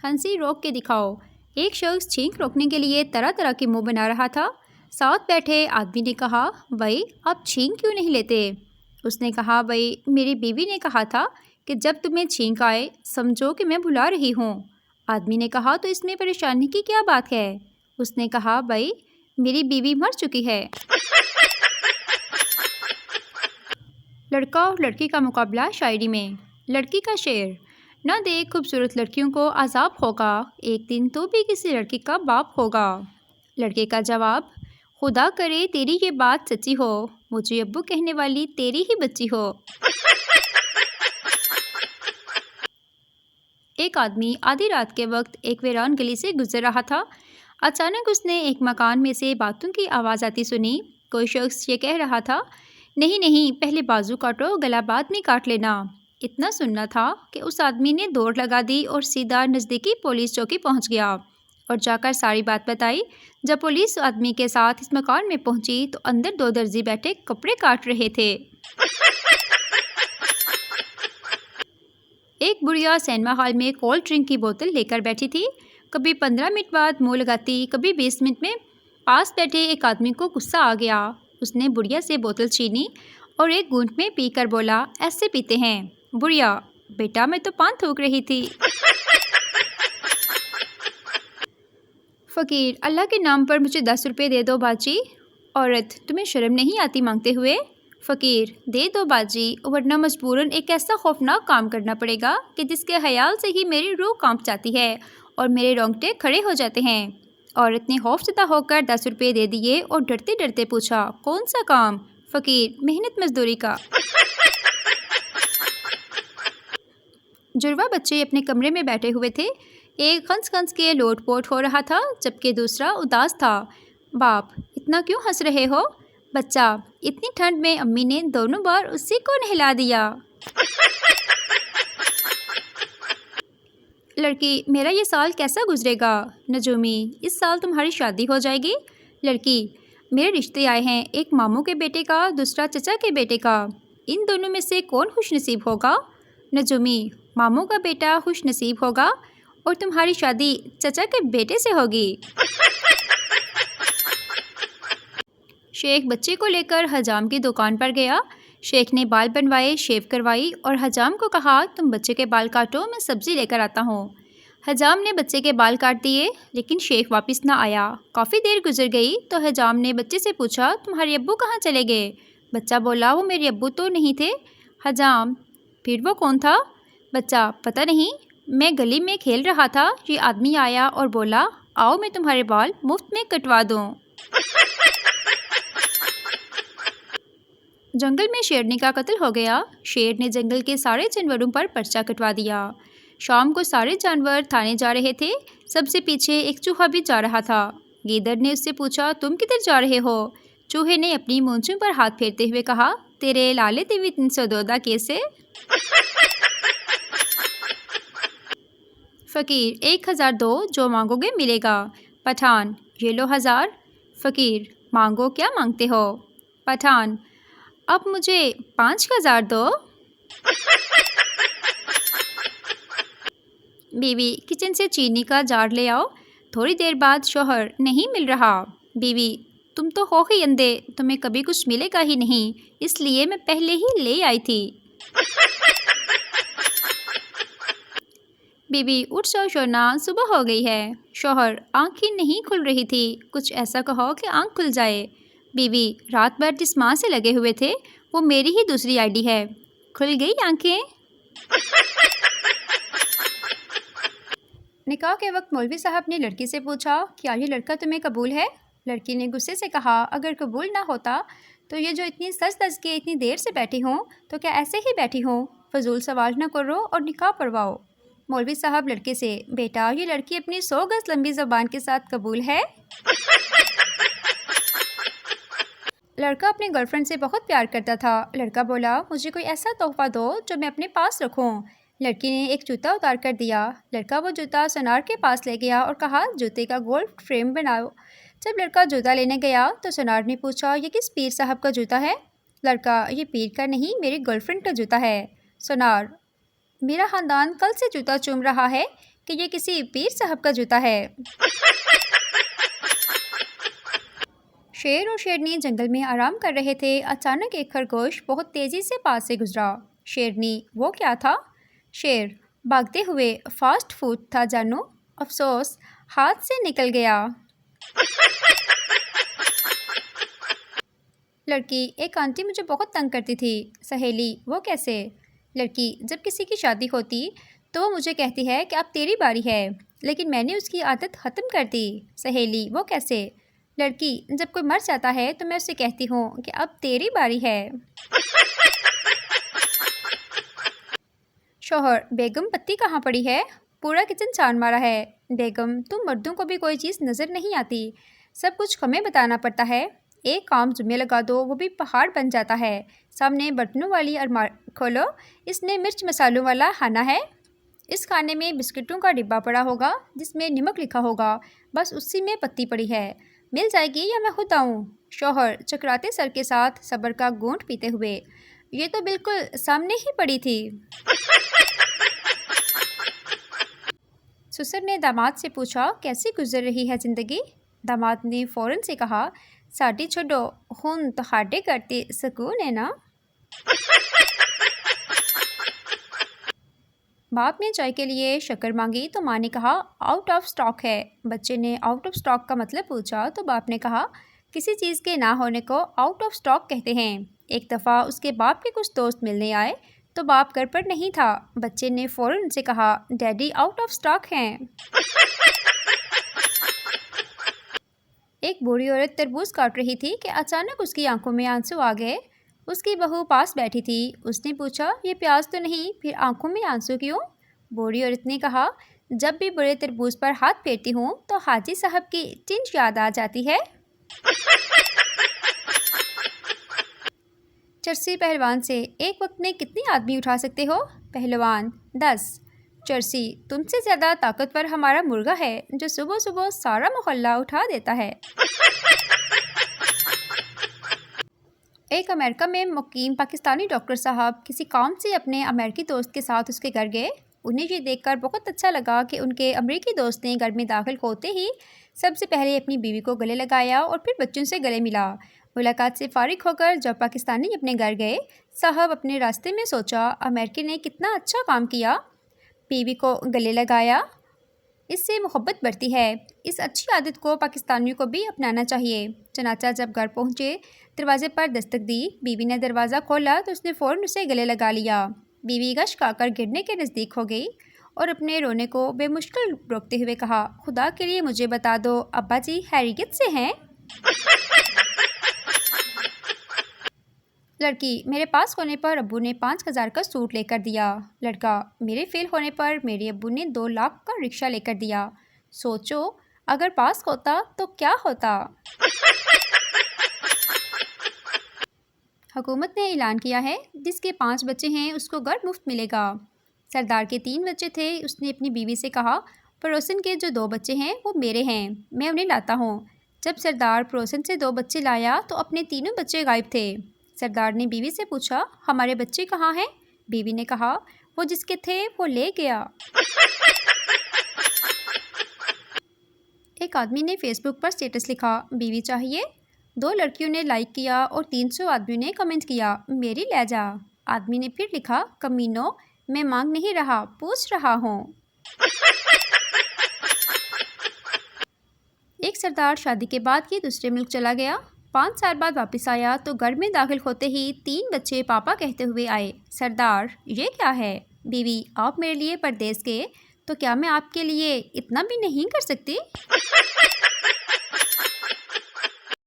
ہنسی روک کے دکھاؤ۔ ایک شخص چھینک روکنے کے لیے طرح طرح کے منہ بنا رہا تھا۔ ساتھ بیٹھے آدمی نے کہا، بھائی آپ چھینک کیوں نہیں لیتے؟ اس نے کہا، بھائی میری بیوی نے کہا تھا کہ جب تمہیں چھینک آئے سمجھو کہ میں بلا رہی ہوں۔ آدمی نے کہا، تو اس میں پریشانی کی کیا بات ہے؟ اس نے کہا، بھائی میری بیوی مر چکی ہے۔ لڑکا اور لڑکی کا مقابلہ شاعری میں۔ لڑکی کا شعر۔ نہ دیکھ خوبصورت لڑکیوں کو عذاب ہوگا، ایک دن تو بھی کسی لڑکی کا باپ ہوگا۔ لڑکے کا جواب، خدا کرے تیری یہ بات سچی ہو، مجھے ابو کہنے والی تیری ہی بچی ہو۔ ایک آدمی آدھی رات کے وقت ایک ویران گلی سے گزر رہا تھا۔ اچانک اس نے ایک مکان میں سے باتوں کی آواز آتی سنی۔ کوئی شخص یہ کہہ رہا تھا، نہیں نہیں، پہلے بازو کاٹو، گلا بعد میں کاٹ لینا۔ اتنا سننا تھا کہ اس آدمی نے دوڑ لگا دی اور سیدھا نزدیکی پولیس چوکی پہنچ گیا اور جا کر ساری بات بتائی۔ جب پولیس آدمی کے ساتھ اس مکان میں پہنچی تو اندر دو درزی بیٹھے کپڑے کاٹ رہے تھے۔ ایک بڑھیا سینما ہال میں کولڈ ڈرنک کی بوتل لے کر بیٹھی تھی۔ کبھی 15 منٹ بعد منہ لگاتی، کبھی 20 منٹ میں۔ پاس بیٹھے ایک آدمی کو غصہ آ گیا۔ اس نے بڑھیا سے بوتل چھینی اور ایک گھونٹ میں پی کر بولا، ایسے پیتے ہیں؟ بڑھیا، بیٹا میں تو پان تھوک رہی تھی۔ فقیر، اللہ کے نام پر مجھے 10 روپے دے دو باجی۔ عورت، تمہیں شرم نہیں آتی مانگتے ہوئے؟ فقیر، دے دو باجی، ورنہ مجبوراً ایک ایسا خوفناک کام کرنا پڑے گا کہ جس کے خیال سے ہی میری روح کانپ جاتی ہے اور میرے رونگٹے کھڑے ہو جاتے ہیں۔ عورت نے خوفزدہ ہو کر 10 روپے دے دیے اور ڈرتے ڈرتے پوچھا، کون سا کام؟ فقیر، محنت مزدوری کا۔ جڑواں بچے اپنے کمرے میں بیٹھے ہوئے تھے۔ ایک خنس خنس کے لوٹ پوٹ ہو رہا تھا جبکہ دوسرا اداس تھا۔ باپ، اتنا کیوں ہنس رہے ہو؟ بچہ، اتنی ٹھنڈ میں امی نے دونوں بار اسی کو نہلا دیا۔ لڑکی، میرا یہ سال کیسا گزرے گا؟ نجومی، اس سال تمہاری شادی ہو جائے گی۔ لڑکی، میرے رشتے آئے ہیں، ایک ماموں کے بیٹے کا، دوسرا چچا کے بیٹے کا۔ ان دونوں میں سے کون خوش نصیب ہوگا؟ نجومی، ماموں کا بیٹا خوش نصیب ہوگا اور تمہاری شادی چچا کے بیٹے سے ہوگی۔ شیخ بچے کو لے کر حجام کی دکان پر گیا۔ شیخ نے بال بنوائے، شیو کروائی اور حجام کو کہا، تم بچے کے بال کاٹو، میں سبزی لے کر آتا ہوں۔ حجام نے بچے کے بال کاٹ دیے لیکن شیخ واپس نہ آیا۔ کافی دیر گزر گئی تو حجام نے بچے سے پوچھا، تمہارے ابو کہاں چلے گئے؟ بچہ بولا، وہ میرے ابو تو نہیں تھے۔ حجام، پھر وہ کون تھا؟ بچہ، پتہ نہیں، میں گلی میں کھیل رہا تھا، یہ آدمی آیا اور بولا، آؤ میں تمہارے بال مفت میں کٹوا دوں۔ جنگل میں شیرنی کا قتل ہو گیا۔ شیر نے جنگل کے سارے جانوروں پر پرچہ کٹوا دیا۔ شام کو سارے جانور تھانے جا رہے تھے۔ سب سے پیچھے ایک چوہا بھی جا رہا تھا۔ گیدڑ نے اس سے پوچھا، تم کدھر جا رہے ہو؟ چوہے نے اپنی مونچھوں پر ہاتھ پھیرتے ہوئے کہا، تیرے لالے تیوی 302 کیسے؟ فقیر، 1000 دو، جو مانگو گے ملے گا۔ پٹھان، یہ لو 1000۔ فقیر، مانگو، کیا مانگتے ہو؟ پٹھان، اب مجھے 5000 دو۔ بیوی، کچن سے چینی کا جار لے آؤ۔ تھوڑی دیر بعد شوہر، نہیں مل رہا۔ بیوی، تم تو ہو ہی اندھے، تمہیں کبھی کچھ ملے گا ہی نہیں، اس لیے میں پہلے ہی لے آئی تھی۔ بیوی، اٹھ جاؤ شونا، صبح ہو گئی ہے۔ شوہر، آنکھ ہی نہیں کھل رہی تھی، کچھ ایسا کہو کہ آنکھ کھل جائے۔ بیوی، رات بھر جس ماں سے لگے ہوئے تھے وہ میری ہی دوسری آئی ڈی ہے، کھل گئی آنکھیں۔ نکاح کے وقت مولوی صاحب نے لڑکی سے پوچھا، کیا یہ لڑکا تمہیں قبول ہے؟ لڑکی نے غصے سے کہا، اگر قبول نہ ہوتا تو یہ جو اتنی سج دج کے اتنی دیر سے بیٹھی ہوں تو کیا ایسے ہی بیٹھی ہوں؟ فضول سوال نہ کرو اور نکاح پڑھواؤ۔ مولوی صاحب لڑکے سے، بیٹا یہ لڑکی اپنی 100 گز لمبی زبان کے ساتھ قبول ہے؟ لڑکا اپنی گرل فرینڈ سے بہت پیار کرتا تھا۔ لڑکا بولا، مجھے کوئی ایسا تحفہ دو جو میں اپنے پاس رکھوں۔ لڑکی نے ایک جوتا اتار کر دیا۔ لڑکا وہ جوتا سونار کے پاس لے گیا اور کہا، جوتے کا گولڈ فریم بناؤ۔ جب لڑکا جوتا لینے گیا تو سونار نے پوچھا، یہ کس پیر صاحب کا جوتا ہے؟ لڑکا، یہ پیر کا نہیں، میری گرل فرینڈ کا جوتا ہے۔ سونار، میرا خاندان کل سے جوتا چوم رہا ہے کہ یہ کسی پیر صاحب کا جوتا ہے۔ شیر اور شیرنی جنگل میں آرام کر رہے تھے۔ اچانک ایک خرگوش بہت تیزی سے پاس سے گزرا۔ شیرنی: وہ کیا تھا؟ شیر: بھاگتے ہوئے فاسٹ فوڈ تھا جانو، افسوس ہاتھ سے نکل گیا۔ لڑکی: ایک آنٹی مجھے بہت تنگ کرتی تھی۔ سہیلی: وہ کیسے؟ لڑکی: جب کسی کی شادی ہوتی تو وہ مجھے کہتی ہے کہ اب تیری باری ہے، لیکن میں نے اس کی عادت ختم کر دی۔ سہیلی: وہ کیسے؟ لڑکی: جب کوئی مر جاتا ہے تو میں اسے کہتی ہوں کہ اب تیری باری ہے۔ شوہر: بیگم پتی کہاں پڑی ہے؟ پورا کچن چھان مارا ہے۔ بیگم: تم مردوں کو بھی کوئی چیز نظر نہیں آتی، سب کچھ ہمیں بتانا پڑتا ہے۔ ایک کام ذمہ لگا دو وہ بھی پہاڑ بن جاتا ہے۔ سامنے برتنوں والی الماری کھولو، اس میں مرچ مسالوں والا کھانا ہے۔ اس کھانے میں بسکٹوں کا ڈبہ پڑا ہوگا جس میں نمک لکھا ہوگا، بس اسی میں پتی پڑی ہے، مل جائے گی یا میں خود آؤں؟ شوہر چکراتے سر کے ساتھ صبر کا گھونٹ پیتے ہوئے: یہ تو بالکل سامنے ہی پڑی تھی۔ سسر نے داماد سے پوچھا: کیسی گزر رہی ہے زندگی؟ داماد نے فوراً سے کہا: ساڈی چھڈو، ہن تہاڈے گھر تے سکون ہے نا؟ باپ نے چائے کے لیے شکر مانگی تو ماں نے کہا آؤٹ آف سٹاک ہے۔ بچے نے آؤٹ آف سٹاک کا مطلب پوچھا تو باپ نے کہا کسی چیز کے نہ ہونے کو آؤٹ آف سٹاک کہتے ہیں۔ ایک دفعہ اس کے باپ کے کچھ دوست ملنے آئے تو باپ گھر پر نہیں تھا۔ بچے نے فوراً سے کہا ڈیڈی آؤٹ آف سٹاک ہیں۔ ایک بوڑھی عورت تربوز کاٹ رہی تھی کہ اچانک اس کی آنکھوں میں آنسو آ گئے۔ اس کی بہو پاس بیٹھی تھی۔ اس نے پوچھا یہ پیاس تو نہیں، پھر آنکھوں میں آنسو کیوں؟ بوڑھی عورت نے کہا جب بھی بڑے تربوز پر ہاتھ پھیرتی ہوں تو حاجی صاحب کی ٹنچ یاد آ جاتی ہے۔ چرسی پہلوان سے: ایک وقت میں کتنے آدمی اٹھا سکتے ہو؟ پہلوان: 10۔ چرسی: تم سے زیادہ طاقتور ہمارا مرغا ہے جو صبح صبح سارا محلہ اٹھا دیتا ہے۔ ایک امریکہ میں مقیم پاکستانی ڈاکٹر صاحب کسی کام سے اپنے امریکی دوست کے ساتھ اس کے گھر گئے۔ انہیں یہ دیکھ کر بہت اچھا لگا کہ ان کے امریکی دوست نے گھر میں داخل ہوتے ہی سب سے پہلے اپنی بیوی کو گلے لگایا اور پھر بچوں سے گلے ملا۔ ملاقات سے فارغ ہو کر جب پاکستانی اپنے گھر گئے، صاحب اپنے راستے میں سوچا امریکی نے کتنا اچھا کام کیا، بیوی کو گلے لگایا، اس سے محبت بڑھتی ہے۔ اس اچھی عادت کو پاکستانیوں کو بھی اپنانا چاہیے۔ چنانچہ جب گھر پہنچے، دروازے پر دستک دی، بیوی نے دروازہ کھولا تو اس نے فوراً اسے گلے لگا لیا۔ بیوی غش کھا کر گرنے کے نزدیک ہو گئی اور اپنے رونے کو بے مشکل روکتے ہوئے کہا خدا کے لیے مجھے بتا دو ابا جی خیریت سے ہیں؟ لڑکی: میرے پاس ہونے پر ابو نے 5000 کا سوٹ لے کر دیا۔ لڑکا: میرے فیل ہونے پر میرے ابو نے 2 لاکھ کا رکشہ لے کر دیا۔ سوچو اگر پاس ہوتا تو کیا ہوتا۔ حکومت نے اعلان کیا ہے جس کے 5 بچے ہیں اس کو گھر مفت ملے گا۔ سردار کے 3 بچے تھے۔ اس نے اپنی بیوی سے کہا پڑوسن کے جو 2 بچے ہیں وہ میرے ہیں، میں انہیں لاتا ہوں۔ جب سردار پڑوسن سے 2 بچے لایا تو اپنے تینوں بچے غائب تھے۔ سردار نے بیوی سے پوچھا ہمارے بچے کہاں ہیں؟ بیوی نے کہا وہ جس کے تھے وہ لے گیا۔ ایک آدمی نے فیس بک پر سٹیٹس لکھا بیوی چاہیے، 2 لڑکیوں نے لائک کیا اور 300 آدمیوں نے کمنٹ کیا میری لے جا۔ آدمی نے پھر لکھا کمینو میں مانگ نہیں رہا پوچھ رہا ہوں۔ ایک سردار شادی کے بعد ہی دوسرے ملک چلا گیا۔ 5 سال بعد واپس آیا تو گھر میں داخل ہوتے ہی 3 بچے پاپا کہتے ہوئے آئے۔ سردار: یہ کیا ہے؟ بیوی: آپ میرے لیے پردیس گئے تو کیا میں آپ کے لیے اتنا بھی نہیں کر سکتی؟